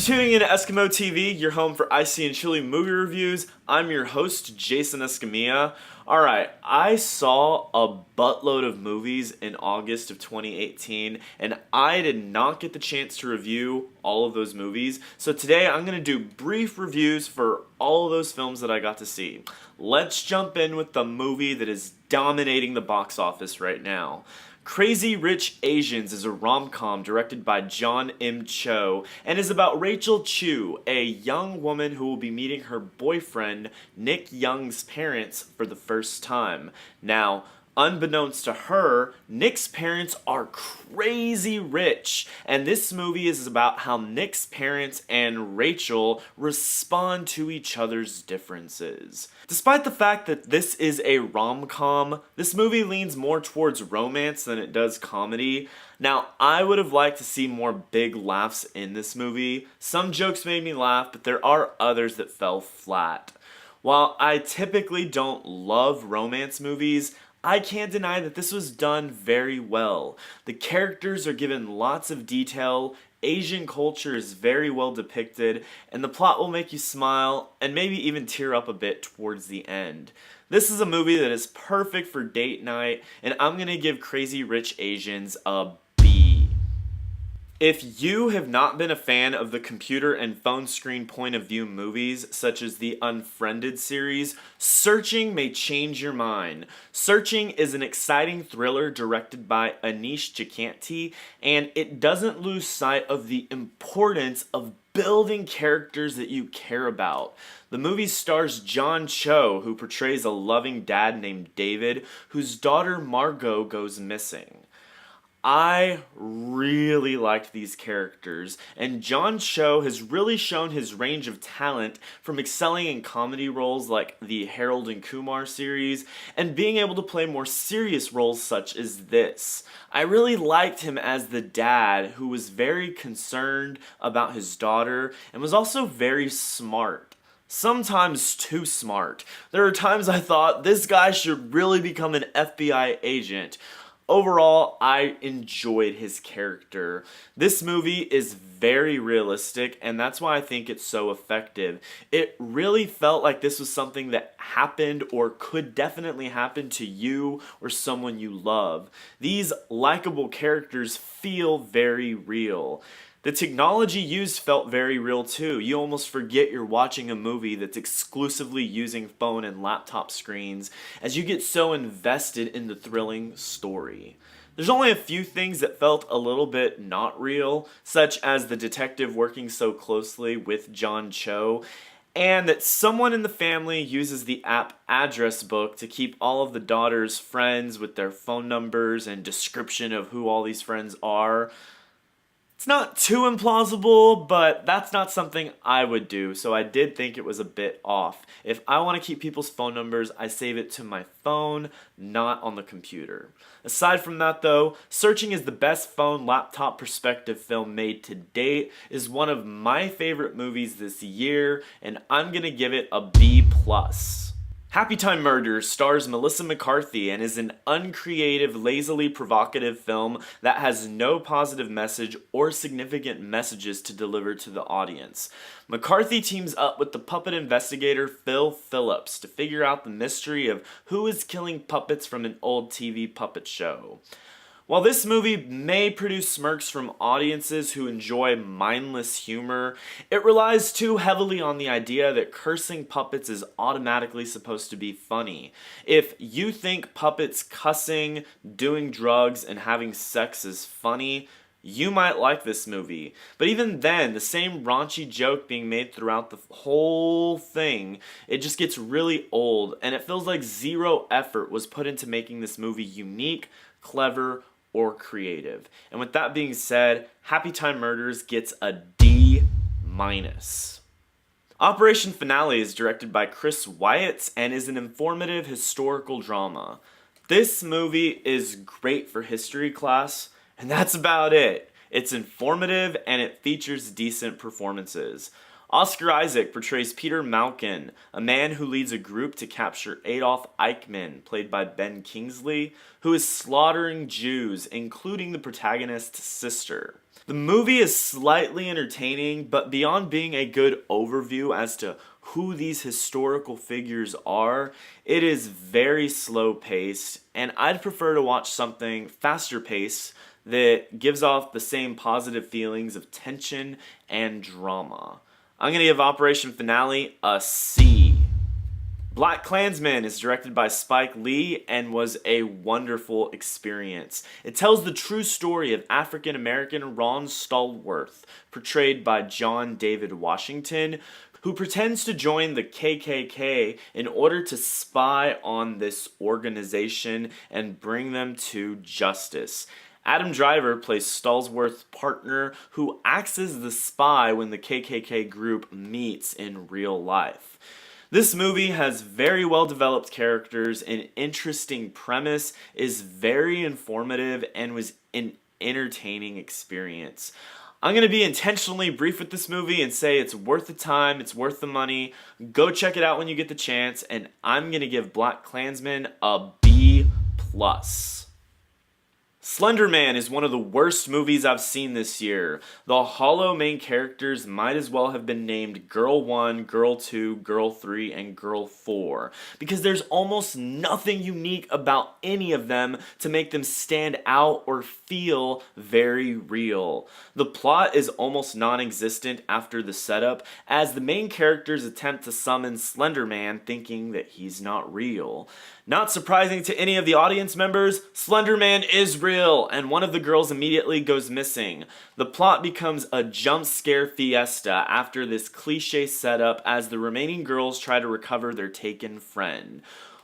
tuning in to Eskimo TV, your home for icy and chilly movie reviews. I'm your host, Jason Escamilla. Alright, I saw a buttload of movies in August of 2018, and I did not get the chance to review all of those movies. So today I'm going to do brief reviews for all of those films that I got to see. Let's jump in with the movie that is dominating the box office right now. Crazy Rich Asians is a rom-com directed by John M. Cho and is about Rachel Chu, a young woman who will be meeting her boyfriend Nick Young's parents for the first time. Now, unbeknownst to her, Nick's parents are crazy rich, and this movie is about how Nick's parents and Rachel respond to each other's differences. Despite the fact that this is a rom-com, this movie leans more towards romance than it does comedy. Now, I would have liked to see more big laughs in this movie. Some jokes made me laugh, but there are others that fell flat. While I typically don't love romance movies, I can't deny that this was done very well. The characters are given lots of detail, Asian culture is very well depicted, and the plot will make you smile and maybe even tear up a bit towards the end. This is a movie that is perfect for date night, and I'm going to give Crazy Rich Asians a B. If you have not been a fan of the computer and phone screen point of view movies, such as the Unfriended series, Searching may change your mind. Searching is an exciting thriller directed by Anish Chakanti, and it doesn't lose sight of the importance of building characters that you care about. The movie stars John Cho, who portrays a loving dad named David, whose daughter Margot goes missing. I really liked these characters, and John Cho has really shown his range of talent from excelling in comedy roles like the Harold and Kumar series, and being able to play more serious roles such as this. I really liked him as the dad who was very concerned about his daughter and was also very smart. Sometimes too smart. There are times I thought this guy should really become an FBI agent. Overall, I enjoyed his character. This movie is very realistic, and that's why I think it's so effective. It really felt like this was something that happened or could definitely happen to you or someone you love. These likable characters feel very real. The technology used felt very real too. You almost forget you're watching a movie that's exclusively using phone and laptop screens as you get so invested in the thrilling story. There's only a few things that felt a little bit not real, such as the detective working so closely with John Cho, and that someone in the family uses the app Address Book to keep all of the daughter's friends with their phone numbers and description of who all these friends are. It's not too implausible, but that's not something I would do, so I did think it was a bit off. If I want to keep people's phone numbers, I save it to my phone, not on the computer. Aside from that though, Searching is the best phone laptop perspective film made to date, is one of my favorite movies this year, and I'm gonna give it a B+. Happytime Murders stars Melissa McCarthy and is an uncreative, lazily provocative film that has no positive message or significant messages to deliver to the audience. McCarthy teams up with the puppet investigator Phil Phillips to figure out the mystery of who is killing puppets from an old TV puppet show. While this movie may produce smirks from audiences who enjoy mindless humor, it relies too heavily on the idea that cursing puppets is automatically supposed to be funny. If you think puppets cussing, doing drugs, and having sex is funny, you might like this movie. But even then, the same raunchy joke being made throughout the whole thing, it just gets really old, and it feels like zero effort was put into making this movie unique, clever, or creative. And with that being said, Happytime Murders gets a D-. Operation Finale is directed by Chris Wyatt and is an informative historical drama. This movie is great for history class, and that's about it. It's informative and it features decent performances. Oscar Isaac portrays Peter Malkin, a man who leads a group to capture Adolf Eichmann, played by Ben Kingsley, who is slaughtering Jews, including the protagonist's sister. The movie is slightly entertaining, but beyond being a good overview as to who these historical figures are, it is very slow paced, and I'd prefer to watch something faster paced that gives off the same positive feelings of tension and drama. I'm going to give Operation Finale a C. BlacKkKlansman is directed by Spike Lee and was a wonderful experience. It tells the true story of African American Ron Stallworth, portrayed by John David Washington, who pretends to join the KKK in order to spy on this organization and bring them to justice. Adam Driver plays Stallworth's partner, who acts as the spy when the KKK group meets in real life. This movie has very well developed characters, an interesting premise, is very informative, and was an entertaining experience. I'm going to be intentionally brief with this movie and say it's worth the time, it's worth the money. Go check it out when you get the chance, and I'm going to give BlacKkKlansman a B+. Slender Man is one of the worst movies I've seen this year. The hollow main characters might as well have been named Girl 1, Girl 2, Girl 3, and Girl 4, because there's almost nothing unique about any of them to make them stand out or feel very real. The plot is almost non-existent after the setup, as the main characters attempt to summon Slender Man thinking that he's not real. Not surprising to any of the audience members, Slender Man is real, and one of the girls immediately goes missing. The plot becomes a jump scare fiesta after this cliche setup as the remaining girls try to recover their taken friend.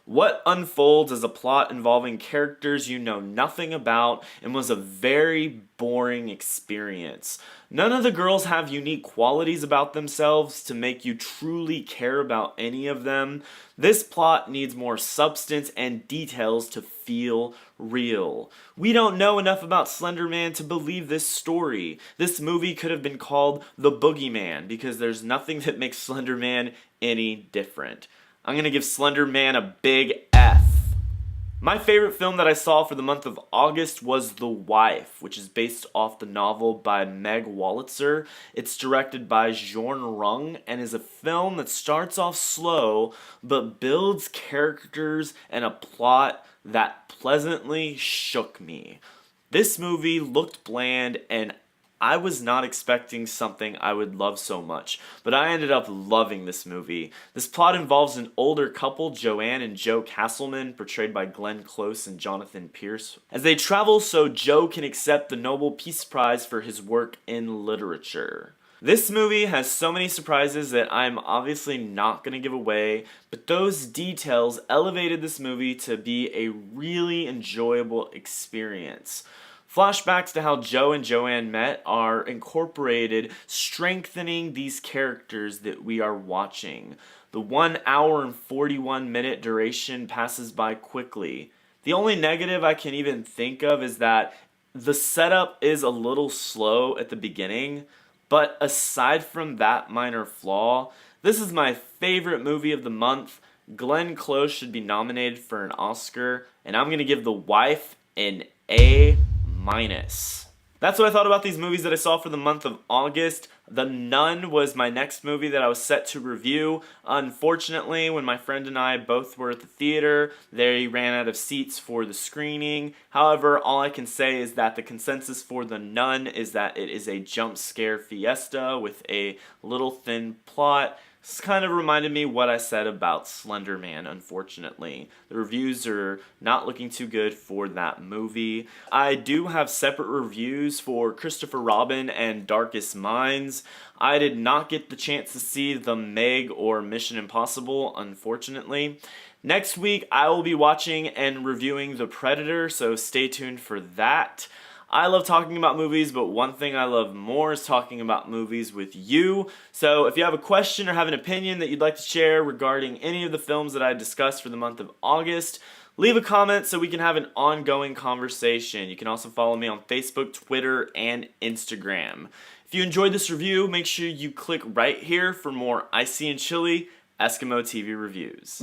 What unfolds is a plot involving characters you know nothing about and was a very boring experience. None of the girls have unique qualities about themselves to make you truly care about any of them. This plot needs more substance and details to feel real. We don't know enough about Slender Man to believe this story. This movie could have been called The Boogeyman because there's nothing that makes Slender Man any different. I'm going to give Slender Man a big F. My favorite film that I saw for the month of August was The Wife, which is based off the novel by Meg Wolitzer. It's directed by Bjorn Rung and is a film that starts off slow but builds characters and a plot that pleasantly shook me. This movie looked bland and I was not expecting something I would love so much, but I ended up loving this movie. This plot involves an older couple, Joanne and Joe Castleman, portrayed by Glenn Close and Jonathan Pierce, as they travel so Joe can accept the Nobel Peace Prize for his work in literature. This movie has so many surprises that I'm obviously not going to give away, but those details elevated this movie to be a really enjoyable experience. Flashbacks to how Joe and Joanne met are incorporated, strengthening these characters that we are watching. The 1 hour and 41 minute duration passes by quickly. The only negative I can even think of is that the setup is a little slow at the beginning, but aside from that minor flaw, this is my favorite movie of the month. Glenn Close should be nominated for an Oscar, and I'm going to give The Wife an A-. That's what I thought about these movies that I saw for the month of August. The Nun was my next movie that I was set to review. Unfortunately, when my friend and I both were at the theater, they ran out of seats for the screening. However, all I can say is that the consensus for The Nun is that it is a jump scare fiesta with a little thin plot. This kind of reminded me what I said about Slender Man, unfortunately. The reviews are not looking too good for that movie. I do have separate reviews for Christopher Robin and Darkest Minds. I did not get the chance to see The Meg or Mission Impossible, unfortunately. Next week, I will be watching and reviewing The Predator, so stay tuned for that. I love talking about movies, but one thing I love more is talking about movies with you. So if you have a question or have an opinion that you'd like to share regarding any of the films that I discussed for the month of August, leave a comment so we can have an ongoing conversation. You can also follow me on Facebook, Twitter, and Instagram. If you enjoyed this review, make sure you click right here for more Icy and Chili Eskimo TV reviews.